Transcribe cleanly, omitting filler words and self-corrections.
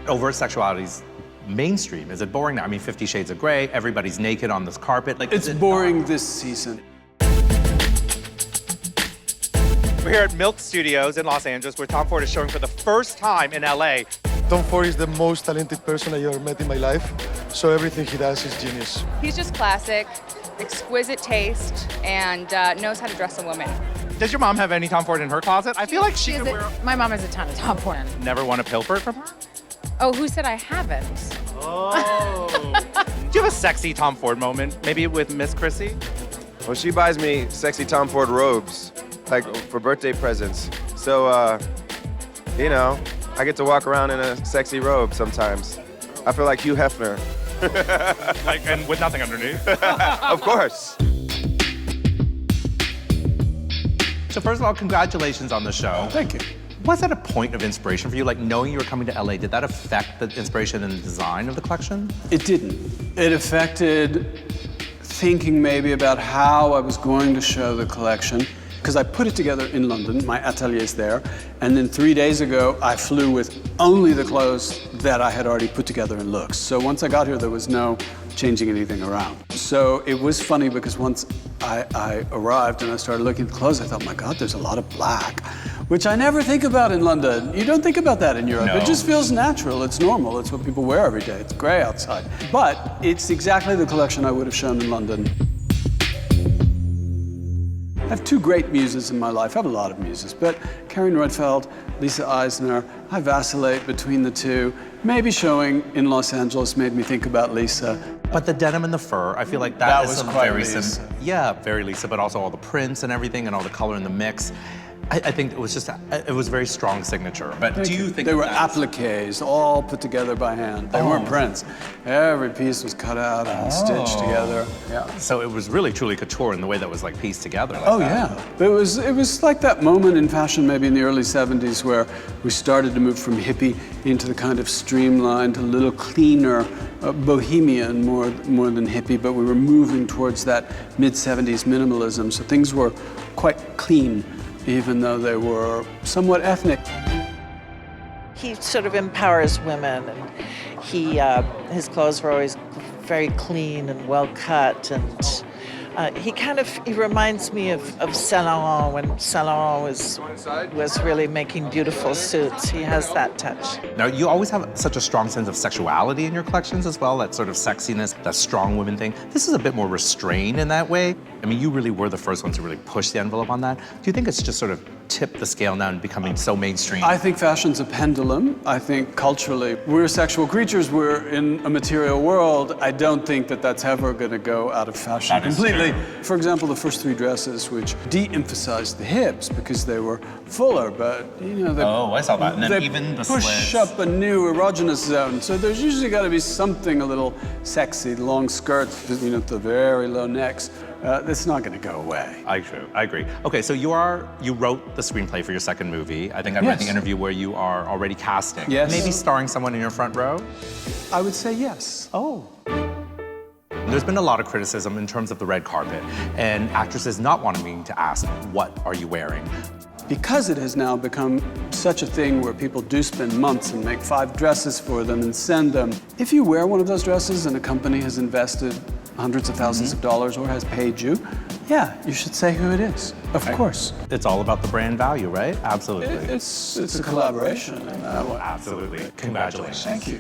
overt sexuality's mainstream? Is it boring now? I mean, 50 Shades of Grey, everybody's naked on this carpet. Like, it's boring this season. We're here at Milk Studios in Los Angeles, where Tom Ford is showing for the first time in LA. Tom Ford is the most talented person I ever met in my life, so everything he does is genius. He's just classic, exquisite taste, and knows how to dress a woman. Does your mom have any Tom Ford in her closet? I feel like she could wear... My mom has a ton of Tom Ford. Never want to pilfer from her? Oh, who said I haven't? Oh. Do you have a sexy Tom Ford moment? Maybe with Miss Chrissy? Well, she buys me sexy Tom Ford robes, like for birthday presents. So, you know, I get to walk around in a sexy robe sometimes. I feel like Hugh Hefner. Like, and with nothing underneath? Of course. So first of all, congratulations on the show. Thank you. Was that a point of inspiration for you? Like, knowing you were coming to LA, did that affect the inspiration and the design of the collection? It didn't. It affected thinking maybe about how I was going to show the collection, because I put it together in London, my atelier is there, and then 3 days ago, I flew with only the clothes that I had already put together in looks. So once I got here, there was no changing anything around. So it was funny because once I arrived and I started looking at the clothes, I thought, my God, there's a lot of black, which I never think about in London. You don't think about that in Europe. No. It just feels natural, it's normal, it's what people wear every day. It's gray outside. But it's exactly the collection I would have shown in London. I have two great muses in my life. I have a lot of muses, but Karen Redfeld, Lisa Eisner, I vacillate between the two. Maybe showing in Los Angeles made me think about Lisa. But the denim and the fur, I feel like that is was some quite very Lisa. Yeah, very Lisa, but also all the prints and everything and all the color in the mix. I think it was just, it was a very strong signature. But do you think they were that's... appliques, all put together by hand. They weren't prints. Every piece was cut out and stitched together. Yeah. So it was really truly couture in the way that was like pieced together. Like Oh that. yeah, it was like that moment in fashion maybe in the early 70s where we started to move from hippie into the kind of streamlined, a little cleaner, bohemian more than hippie, but we were moving towards that mid-70s minimalism. So things were quite clean, even though they were somewhat ethnic. He sort of empowers women, and his clothes were always very clean and well cut, and he reminds me of Saint Laurent when Saint Laurent was really making beautiful suits. He has that touch. Now, you always have such a strong sense of sexuality in your collections as well, that sort of sexiness, that strong women thing. This is a bit more restrained in that way. I mean, you really were the first ones to really push the envelope on that. Do you think it's just sort of tipped the scale now and becoming so mainstream? I think fashion's a pendulum. I think culturally, we're sexual creatures, we're in a material world. I don't think that that's ever gonna go out of fashion completely. For example, the first three dresses, which de-emphasized the hips because they were fuller, but you know, I saw that. And then they even the push slits. up a new erogenous zone. So there's usually got to be something a little sexy, long skirts, you know, the very low necks. That's not going to go away. I agree. Okay, so you wrote the screenplay for your second movie. I think I read the interview where you are already casting. Yes. Maybe starring someone in your front row? I would say yes. Oh. There's been a lot of criticism in terms of the red carpet and actresses not wanting to ask, what are you wearing? Because it has now become such a thing where people do spend months and make 5 dresses for them and send them. If you wear one of those dresses and a company has invested hundreds of thousands of dollars or has paid you, yeah, you should say who it is, of course. It's all about the brand value, right? Absolutely. It's a collaboration in that way. Absolutely. Congratulations. Thank you.